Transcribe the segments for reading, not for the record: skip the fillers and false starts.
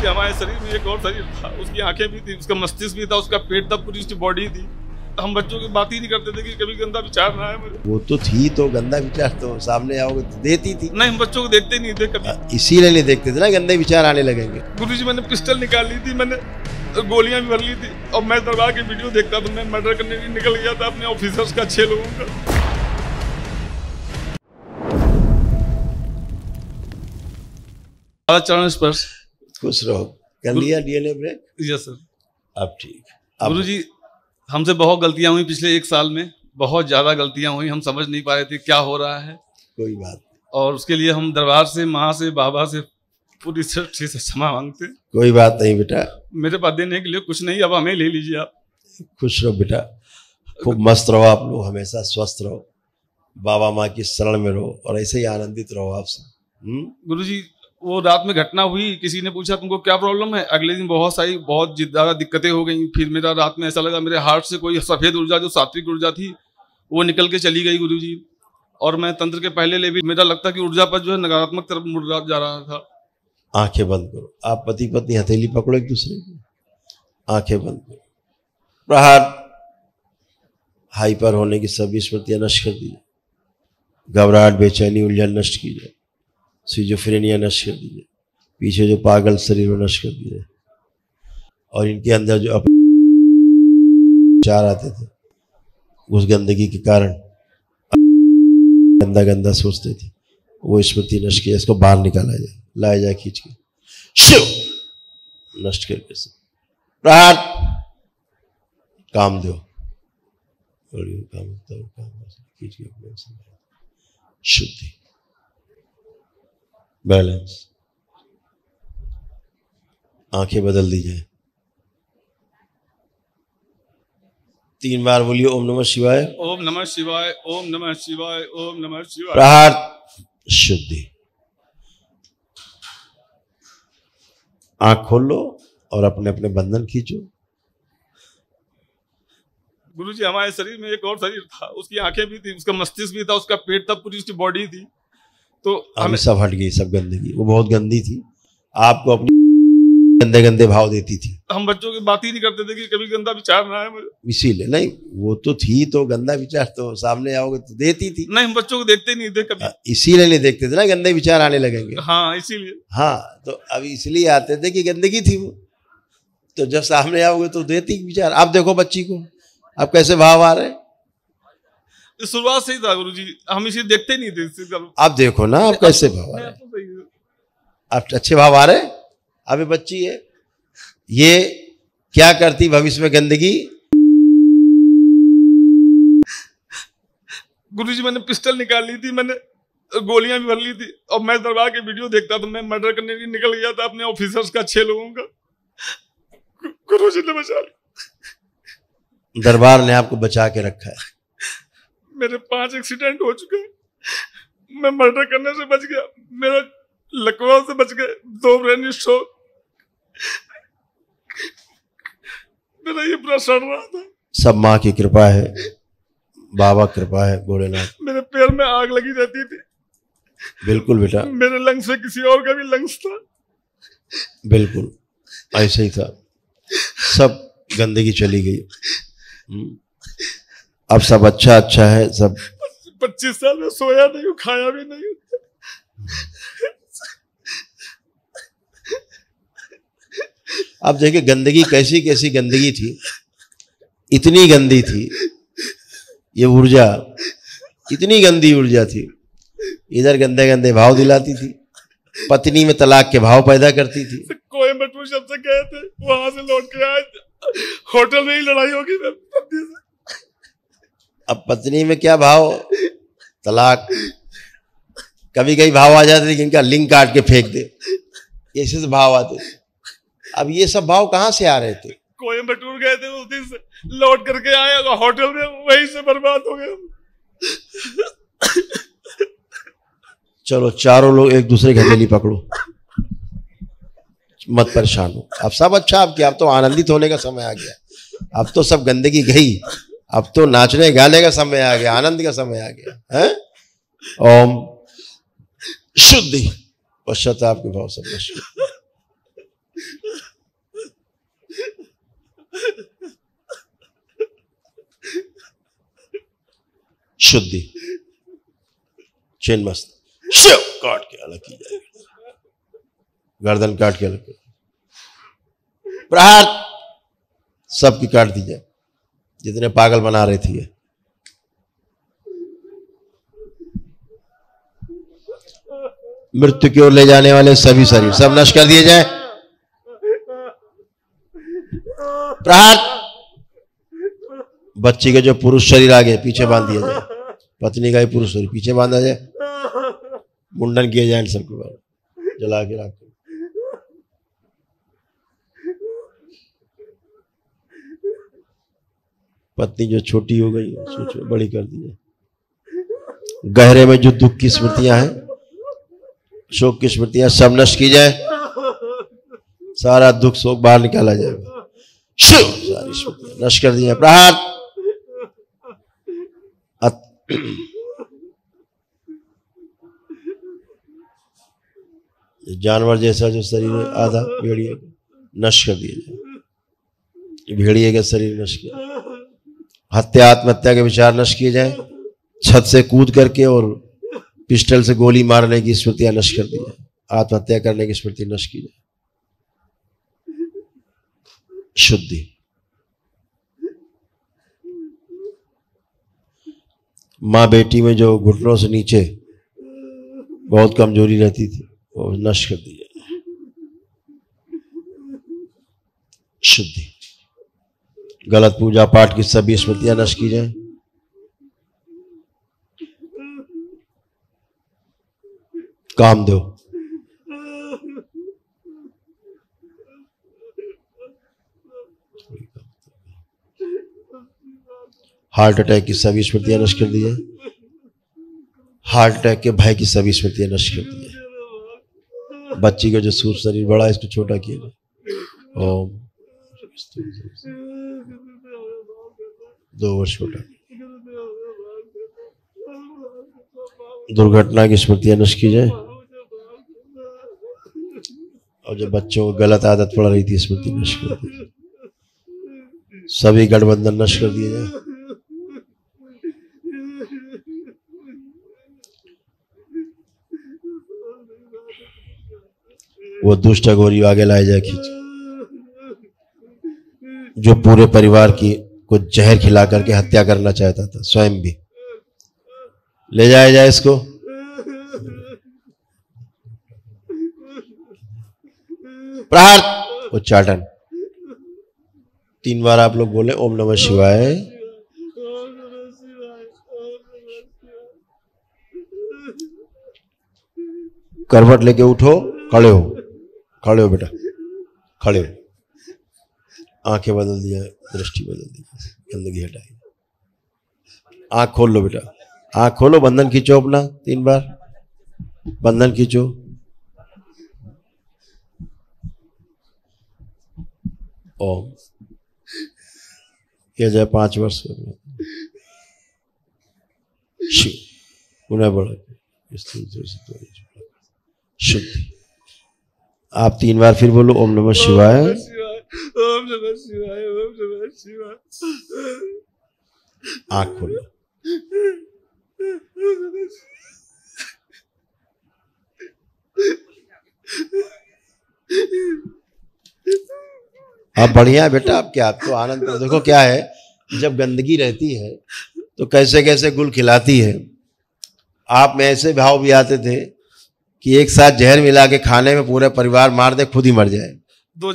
हमारे शरीर में एक और शरीर था, उसकी आंखें भी थी, उसका मस्तिष्क भी था, उसका पेट था, पूरी उसकी बॉडी थी। हम बच्चों की बात ही नहीं करते थे कि कभी गंदा विचार ना है मुझे। वो तो थी, तो गंदा विचार तो सामने आओगे तो देती थी। नहीं, हम बच्चों को देखते नहीं थे कभी। इसीलिए नहीं देखते थे ना, गंदे विचार आने लगेंगे। गुरुजी, मैंने पिस्टल निकाल ली थी, मैंने गोलियां भी भर ली थी, और मैं दरबार की वीडियो देखता तो मैं मर्डर करने के निकल गया था अपने ऑफिसर्स का, 6 लोगों का। चरण स्पर्श। खुश रहो। कर लिया डीएनए ब्रेक? Yes sir. अब ठीक। गुरुजी, हमसे बहुत गलतियां हुई पिछले 1 साल में, बहुत ज्यादा गलतियां हुई, हम समझ नहीं पा रहे थे क्या हो रहा है। कोई बात नहीं। और उसके लिए हम दरबार से, माँ से, बाबा से पूरी सच्ची से क्षमा मांगते। कोई बात नहीं बेटा, मेरे पास देने के लिए कुछ नहीं, अब हमें ले लीजिए आप। खुश रहो बेटा, खूब मस्त रहो आप लोग, हमेशा स्वस्थ रहो, बाबा माँ की शरण में रहो और ऐसे ही आनंदित रहो आपसे। गुरुजी, वो रात में घटना हुई, किसी ने पूछा तुमको क्या प्रॉब्लम है, अगले दिन बहुत ज्यादा दिक्कतें हो गई। फिर मेरा रात में ऐसा लगा मेरे हार्ट से कोई सफेद ऊर्जा, जो सात्विक ऊर्जा थी, वो निकल के चली गई गुरुजी। और मैं तंत्र के पहले ले भी मेरा लगता कि ऊर्जा पर जो है नकारात्मक तरफ मुड़ जा रहा था। आंखें बंद करो, आप पति पत्नी हथेली पकड़ो एक दूसरे की, आंखें बंद करो। प्रहार। हाइपर होने की सभी स्मृतियां नष्ट कर दीजिए, घबराहट, बेचैनी, उलझन नष्ट कीजिए, सिजोफ्रेनिया नष्ट कर दीजिए, पीछे जो पागल शरीर में नष्ट कर दीजिए, और इनके अंदर जो विचार आते थे उस गंदगी के कारण गंदा गंदा सोचते थे, वो स्मृति नष्ट किया, इसको बाहर निकाला जाए, लाया जाए खींच के, शिव नष्ट करके से। प्रहार। काम दो, खींच के शुद्धि, बैलेंस। आंखें बदल दी जाए। 3 बार बोलिए ओम नमः शिवाय, ओम नमः शिवाय, ओम नमः शिवाय, ओम नमः शिवाय। प्रहार। शुद्धि। आंख खोल लो और अपने अपने बंधन खींचो। गुरुजी, हमारे शरीर में एक और शरीर था, उसकी आंखें भी थी, उसका मस्तिष्क भी था, उसका पेट था, पूरी उसकी बॉडी थी। तो हमें सब हट गई, सब गंदगी, वो बहुत गंदी थी, आपको अपनी गंदे गंदे भाव देती थी। हम बच्चों की बात ही नहीं करते थे कि कभी गंदा विचार ना है मुझे। इसीलिए नहीं, वो तो थी, तो गंदा विचार तो सामने आओगे तो देती थी। नहीं, हम बच्चों को देखते नहीं थे कभी। इसीलिए नहीं देखते थे ना, गंदे विचार आने लगेंगे। हाँ, इसीलिए। हाँ, तो अब इसलिए आते थे कि गंदगी थी वो, तो जब सामने आओगे तो देती विचार। आप देखो बच्ची को, आप कैसे भाव आ रहे हैं। शुरुआत से ही था गुरुजी, हम इसे देखते नहीं थे। आप देखो ना, आप कैसे भाव आ रहे हैं, आप अच्छे भाव आ रहे हैं। अब ये बच्ची है, ये क्या करती भविष्य में गंदगी। गुरुजी, मैंने पिस्टल निकाल ली थी, मैंने गोलियां भी भर ली थी, और मैं दरबार की वीडियो देखता तो मैं मर्डर करने के निकल गया था अपने ऑफिसर्स का, 6 लोगों का। गुरुजी ने बचा लिया। दरबार ने आपको बचा के रखा है। मेरे 5 एक्सीडेंट हो चुके हैं, मैं मर्डर करने से बच गया, मेरा लकवा से बच गए, 2 ब्रेन स्ट्रोक, मेरा ये पूरा सड़ रहा था। सब माँ की कृपा है, बाबा कृपा है, भोलेनाथ। मेरे पैर में आग लगी रहती थी। बिल्कुल बेटा, मेरे लंग्स में किसी और का भी लंग्स था। बिल्कुल ऐसे ही था, सब गंदगी चली गई। अब सब अच्छा अच्छा है। सब 25 साल में सोया नहीं हूँ, खाया भी नहीं हूँ। अब देखिए गंदगी कैसी कैसी गंदगी थी, इतनी गंदी थी ये ऊर्जा, इतनी गंदी ऊर्जा थी। इधर गंदे गंदे भाव दिलाती थी, पत्नी में तलाक के भाव पैदा करती थी। कोयम्बटूर सबसे गए थे, वहां से लौट के आए, होटल में ही लड़ाई होगी पत्नी से। अब पत्नी में क्या भाव, तलाक। कभी कभी भाव आ जाते थे कि इनका लिंग काट के फेंक दे, ऐसे से भाव आते। अब ये सब भाव कहाँ से आ रहे थे। कोयम्बटूर गए थे, उस दिन से लौट करके आए, होटल में वहीं से बर्बाद हो गए। चलो चारों लोग एक दूसरे की हथेली पकड़ो, मत परेशान हो। अब सब अच्छा, अब क्या, अब तो आनंदित होने का समय आ गया। अब तो सब गंदगी गई, अब तो नाचने गाने का समय आ गया, आनंद का समय आ गया है। ओम शुद्धि, पश्चाताप के भाव सब नष्ट। शुद्धि। छिन्नमस्ता शिव काट के अलग की जाए, गर्दन काट के अलग कर, प्रहार सबकी काट दी जाए जितने पागल बना रही थी। मृत्यु की ओर ले जाने वाले सभी शरीर सब नष्ट कर दिए जाए। प्रहार बच्ची के जो पुरुष शरीर आगे पीछे बांध दिया जाए, पत्नी का ही पुरुष शरीर पीछे बांधा जाए, मुंडन किए जाए, सबके बाद जला के रख। पत्नी जो छोटी हो गई सोचो बड़ी कर दी जाए। गहरे में जो दुख की स्मृतियां हैं, शोक की स्मृतियां सब नष्ट की जाए, सारा दुख शोक बाहर निकाला जाएगा। शिव सारी स्मृतियां नष्ट कर दी जाए। प्रहार जानवर जैसा जो शरीर है आधा भेड़िए नष्ट कर दिया जाए, भेड़िए का शरीर नष्ट किया। हत्या आत्महत्या के विचार नष्ट किए जाए, छत से कूद करके और पिस्टल से गोली मारने की स्मृतियां नष्ट कर दी जाए, आत्महत्या करने की स्मृति नष्ट की जाए। शुद्धि। माँ बेटी में जो घुटनों से नीचे बहुत कमजोरी रहती थी वो नष्ट कर दी जाए। शुद्धि। गलत पूजा पाठ की सभी स्मृतियां नष्ट की जाए। कामदेव। हार्ट अटैक की सभी स्मृतियां नष्ट कर दी जाए। हार्ट अटैक के भय की सभी स्मृतियां नष्ट कर दी जाए। बच्ची का जो सूर शरीर बड़ा इसको छोटा किया जाए। ओम 2 वर्ष छोटा। दुर्घटना की स्मृतियां नष्ट की जाए और जो बच्चों को गलत आदत पड़ रही थी स्मृति नष्ट कर दी जाए। सभी गठबंधन नष्ट कर दिए जाए। वो दुष्ट अघोरी आगे लाए जाए खींच, जो पूरे परिवार की को जहर खिला करके हत्या करना चाहता था, स्वयं भी ले जाया जाए इसको। प्रहार उच्चाटन 3 बार आप लोग बोले ओम नमः शिवाय। करवट लेके उठो, खड़े हो, खड़े हो बेटा, खड़े हो। आंखें बदल दिया, दृष्टि बदल दी, गंदगी हटाई। आंख खोल लो बेटा, आंख खोलो, बंधन खींचो अपना 3 बार, बंधन खींचो। ओम किया जाए 5 वर्ष शिव पुनः बढ़ो। शुद्धि। आप 3 बार फिर बोलो ओम नमः शिवाय। ओम नमः शिवाय, ओम नमः शिवाय। आंख खोलो। आप बढ़िया बेटा, आप क्या, आप तो आनंद। देखो क्या है, जब गंदगी रहती है तो कैसे कैसे गुल खिलाती है। आप में ऐसे भाव भी आते थे कि एक साथ जहर मिला के खाने में पूरे परिवार मार दे, खुद ही मर जाए।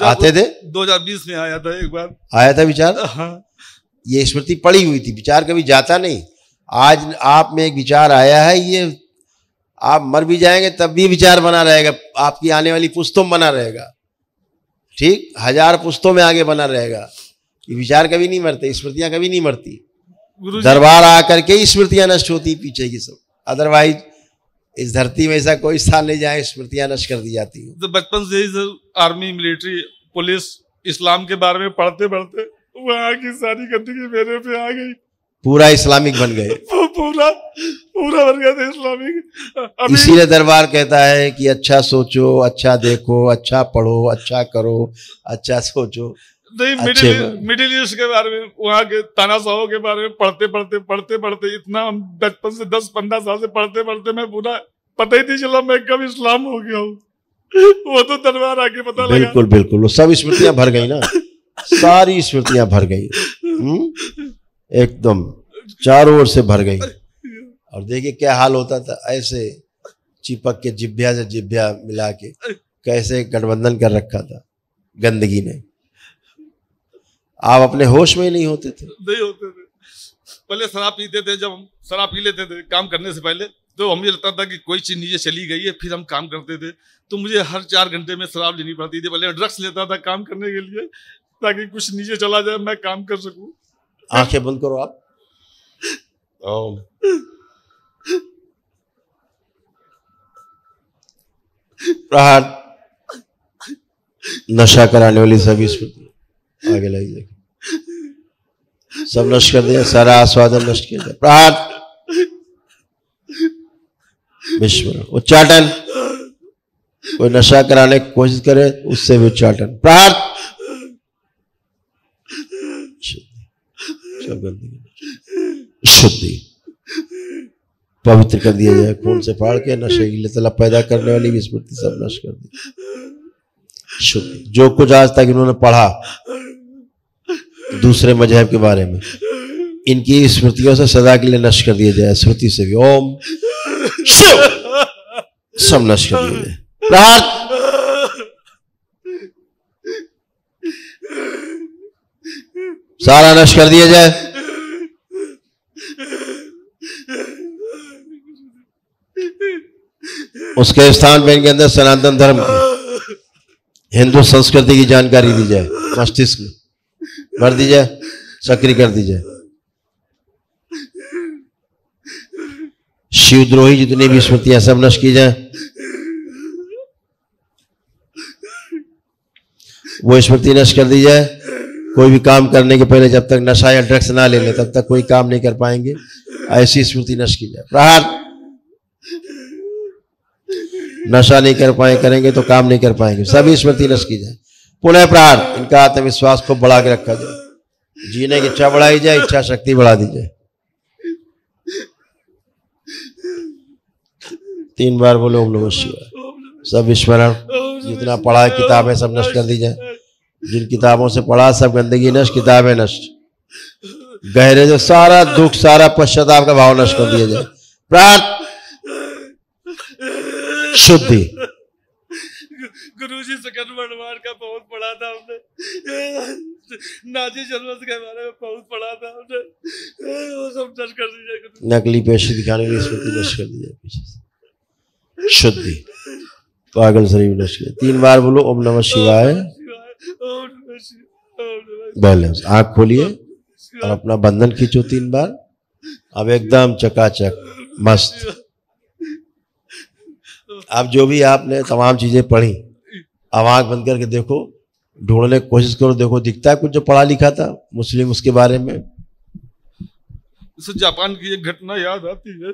आते थे। 2020 में आया था, एक बार आया था विचार। हाँ। ये स्मृति पड़ी हुई थी, विचार कभी जाता नहीं। आज आप में एक विचार आया है, ये आप मर भी जाएंगे तब भी विचार बना रहेगा, आपकी आने वाली पुश्तों में बना रहेगा। ठीक, 1000 पुश्तों में आगे बना रहेगा। ये विचार कभी नहीं मरते, स्मृतियां कभी नहीं मरती। दरबार आकर के स्मृतियां नष्ट होती पीछे की सब, अदरवाइज इस धरती में ऐसा कोई स्थान नहीं जाए स्मृतियां नष्ट कर दी जाती है। तो बचपन से ही सर आर्मी, मिलिट्री, पुलिस, इस्लाम के बारे में पढ़ते पढ़ते वहाँ की सारी गंदगी मेरे पे आ गई। पूरा इस्लामिक बन गए। पूरा बन गया था इस्लामिक। इसीलिए दरबार कहता है कि अच्छा सोचो, अच्छा देखो, अच्छा पढ़ो, अच्छा करो, अच्छा सोचो। नहीं, मिडिल ईस्ट के बारे में, वहाँ के तानाशाहों के बारे में पढ़ते इतना हम बचपन से 10-15 साल से पढ़ते मैं पूरा पता ही नहीं चला मैं कब इस्लाम हो गया हूँ। वो तो दरबार आके पता लगा। बिल्कुल बिल्कुल, वो सब स्मृतियां भर गई ना, सारी स्मृतियां भर गई, एकदम चारों ओर से भर गई। और देखिए क्या हाल होता था, ऐसे चिपक के जिभ्या से जिभ्या मिला के कैसे गठबंधन कर रखा था गंदगी ने। आप अपने होश में ही नहीं होते थे। पहले शराब पीते थे, जब हम शराब पी लेते थे काम करने से पहले, तो हमें लगता था कि कोई चीज नीचे चली गई है, फिर हम काम करते थे। तो मुझे हर 4 घंटे में शराब लेनी पड़ती थी। पहले मैं ड्रग्स लेता था काम करने के लिए, ताकि कुछ नीचे चला जाए, मैं काम कर सकूं। आंखें बंद करो आप। प्रहार नशा कराने वाली सभी स्मृति आगे लाइए, सब नष्ट कर दिया, सारा आस्वादन नष्ट किया जाए। प्रहार विस्मरण, उच्चाटन, कोई नशा कराने की कोशिश करे उससे भी उच्चाटन। प्रहार शुद्धि, पवित्र कर दिया जाए खून से फाड़ के। नशे की लत पैदा करने वाली भी स्मृति सब नष्ट कर दी। शुद्धि, जो कुछ आज तक इन्होंने पढ़ा दूसरे मजहब के बारे में, इनकी स्मृतियों से सदा के लिए नष्ट कर दिया जाए। स्मृति से भी ओम शिव सब नष्ट कर दिया जाए। प्रहार सारा नष्ट कर दिया जाए। उसके स्थान पे इनके अंदर सनातन धर्म, हिंदू संस्कृति की जानकारी दी जाए, मस्तिष्क में भर दी जाए, सक्रिय कर दी जाए। शिवद्रोही जितनी भी स्मृतियां सब नष्ट की जाए। वो स्मृति नष्ट कर दी जाए। कोई भी काम करने के पहले जब तक नशा या ड्रग्स ना ले ले तब तक कोई काम नहीं कर पाएंगे, ऐसी स्मृति नष्ट की जाए। प्रहार नशा नहीं कर करेंगे तो काम नहीं कर पाएंगे, सभी स्मृति नष्ट की जाए। पुनः प्रहार, इनका आत्मविश्वास को बढ़ा के रखा जाए, जीने की इच्छा बढ़ाई जाए, इच्छा शक्ति बढ़ा दी जाए। 3 बार बोलो ओम नमः शिवाय। सब विस्मरण, जितना पढ़ा है किताबें सब नष्ट कर दी जाए। जिन किताबों से पढ़ा सब गंदगी नष्ट, किताबें नष्ट। गहरे जो सारा दुख, सारा पश्चाताप का भाव नष्ट कर दिया जाए। प्रार्थ शुद्धि, गुरुजी से कन्वर्ट का बहुत पढ़ा था हमने, नाजी जन्मत के बारे में बहुत पढ़ा था हमने, वो सब नष्ट कर दीजिए। नकली पेशी दिखाने की स्मृति नष्ट कर दी जाए पीछे से। शुद्धि, पागल शरीर नष्ट किया। 3 बार बोलो ओम नमः शिवाय। बैलेंस, आंख खोलिए और अपना बंधन खींचो 3 बार। अब एकदम चकाचक मस्त। अब जो भी आपने तमाम चीजें पढ़ी, अब आंख बंद करके देखो, ढूंढने की कोशिश करो, देखो दिखता है कुछ जो पढ़ा लिखा था मुस्लिम उसके बारे में। जापान की एक घटना याद आती है।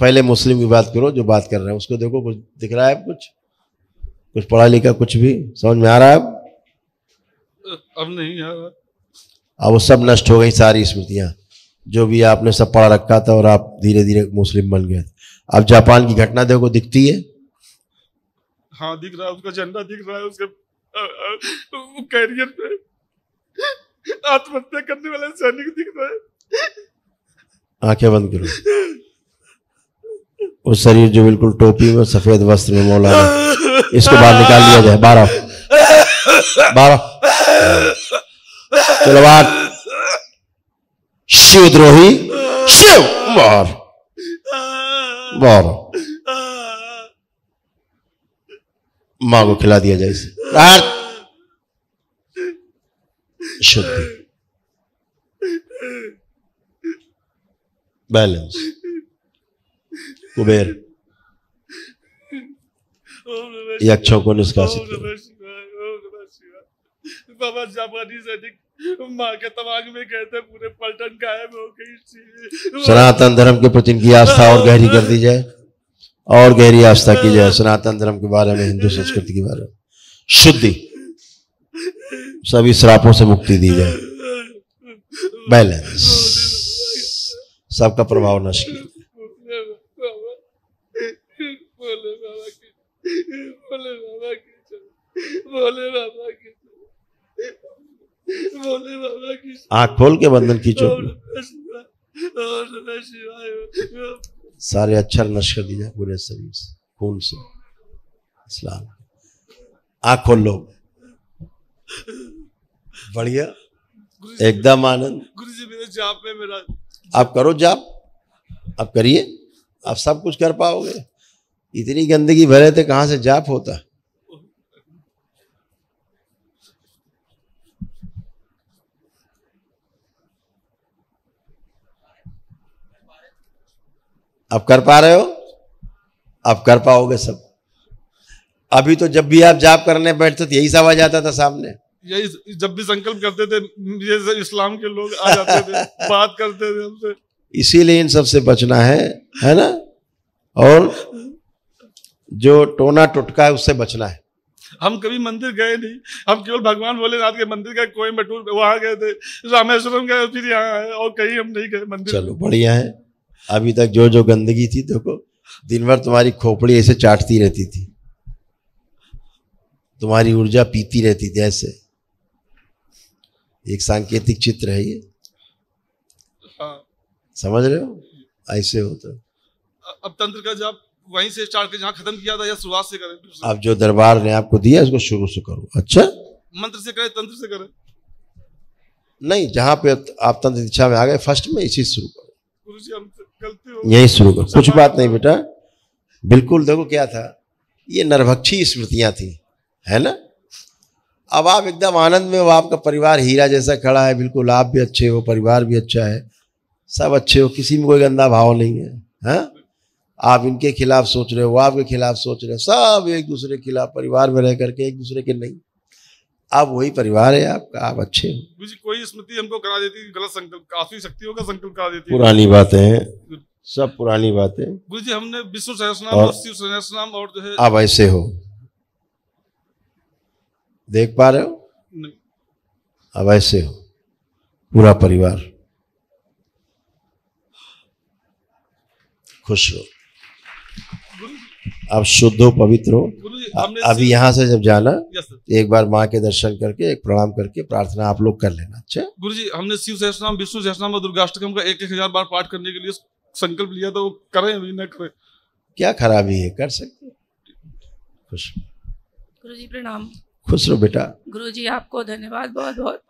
पहले मुस्लिम की बात करो, जो बात कर रहे हैं उसको देखो, कुछ दिख रहा है, कुछ पढ़ा लिखा, कुछ भी समझ में आ रहा है? अब नहीं आ रहा। अब वो सब नष्ट हो गई, सारी स्मृतियां जो भी आपने सब पढ़ा रखा था, और आप धीरे धीरे मुस्लिम बन गए। अब जापान की घटना देखो, दिखती है? हाँ दिख रहा है, उसका झंडा दिख रहा है, उसके कैरियर पे आत्महत्या करने वाले सैनिक दिख रहे हैं। आंखें बंद करो। उस शरीर जो बिल्कुल टोपी में सफेद वस्त्र में मौलाना, इसको बाहर निकाल लिया जाए। 12 चलो बाहर। शिवद्रोही, शिव बाहर, बाहर। मां को खिला दिया जाए इसे। शुद्धि, बैलेंस, कुबेर, यक्षों को निष्कासित करो। बाबा जापानी सैनिक माँ के दिमाग में कहते पूरे पलटन गायब हो गई। सनातन धर्म के प्रति इनकी आस्था और गहरी कर दी जाए, और गहरी आस्था की जाए सनातन धर्म के बारे में, हिंदू संस्कृति के बारे में। शुद्धि, सभी श्रापों से मुक्ति दी जाए, बैलेंस, सबका प्रभाव नष्ट किया। आँख खोल के बंधन खींचो, सारे अक्षर नष्ट कर दीजिए पूरे शरीर से, खून से। इस्लाम, आँख खोल लो, बढ़िया, एकदम आनंद। गुरुजी मेरे जाप में मेरा, आप करो जाप, आप करिए, आप सब कुछ कर पाओगे। इतनी गंदगी भरे थे, कहां से जाप होता। आप कर पा रहे हो, आप कर पाओगे सब। अभी तो जब भी आप जाप करने बैठते थे यही सब आ जाता था सामने। यही जब भी संकल्प करते थे ये इस्लाम के लोग आ जाते थे, बात करते थे हमसे। इसीलिए इन सब से बचना है ना। और जो टोना टुटका है उससे बचना है। हम कभी मंदिर गए नहीं, हम केवल भगवान भोलेनाथ के मंदिर गए, कोयम्बटूर वहां गए थे, रामेश्वरम गए, फिर यहाँ आए, और कहीं हम नहीं गए मंदिर। चलो बढ़िया है। अभी तक जो जो गंदगी थी, देखो दिन भर तुम्हारी खोपड़ी ऐसे चाटती रहती थी, तुम्हारी ऊर्जा पीती रहती थी ऐसे। एक सांकेतिक चित्र है ये, हाँ। समझ रहे हो, ऐसे होता। अब तंत्र का जाप वहीं से स्टार्ट कर जहाँ खत्म किया था, या शुरुआत से करें? अब जो दरबार ने आपको दिया इसको शुरू से करो। अच्छा, मंत्र से करें, तंत्र से करें? नहीं, जहाँ पे आप तंत्र दीक्षा में आ गए फर्स्ट में इसी शुरू करो। गुरुजी हमसे गलती हो, यही शुरू करो, कुछ बात नहीं बेटा, बिल्कुल। देखो क्या था, ये नरभक्षी स्मृतियां थी, है ना। अब आप एकदम आनंद में हो, आपका परिवार हीरा जैसा खड़ा है, बिल्कुल आप भी अच्छे हो, परिवार भी अच्छा है, सब अच्छे हो, किसी में कोई गंदा भाव नहीं है। हाँ, आप इनके खिलाफ सोच रहे हो, वो आपके खिलाफ सोच रहे हो, सब एक दूसरे के खिलाफ परिवार में रह करके एक दूसरे के नहीं। आप वही परिवार है आपका, आप अच्छे हो। गुरुजी कोई स्मृति हमको करा देती, गलत संकल्प, काफी शक्तियों का संकल्प करा देती। पुरानी बातें हैं, सब पुरानी बातें। गुरुजी हमने विष्णु सहस्रनाम और शिव सहस्रनाम और जो है, आप ऐसे हो, देख पा रहे हो? नहीं। अब ऐसे हो पूरा परिवार, खुश हो, अब शुद्ध हो, पवित्र हो। अभी यहाँ से जब जाना, एक बार माँ के दर्शन करके, एक प्रणाम करके प्रार्थना आप लोग कर लेना। अच्छा गुरुजी, हमने शिव सहस्रनाम, विष्णु सहस्रनाम और दुर्गाष्टकम का 1000 बार पाठ करने के लिए संकल्प लिया था, वो करें अभी न करें? क्या खराबी है, कर सकते। खुश गुरुजी प्रणाम। खुश रहो बेटा। गुरुजी आपको धन्यवाद, बहुत बहुत।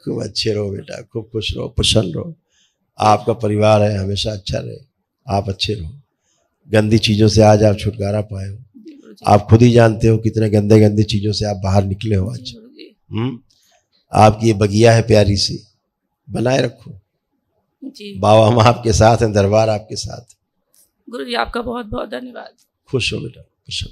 खूब अच्छे रहो बेटा, खूब खुश रहो, प्रसन्न रहो। आपका परिवार है, हमेशा अच्छा रहे, आप अच्छे रहो। गंदी चीजों से आज आप छुटकारा पाए हो, आप खुद ही जानते हो कितने गंदे गंदी चीजों से आप बाहर निकले हो आज। आपकी ये बगिया है प्यारी सी, बनाए रखो। बाबा हम आपके साथ हैं, दरबार आपके साथ। गुरुजी आपका बहुत बहुत धन्यवाद। खुश हो बेटा, खुश हो।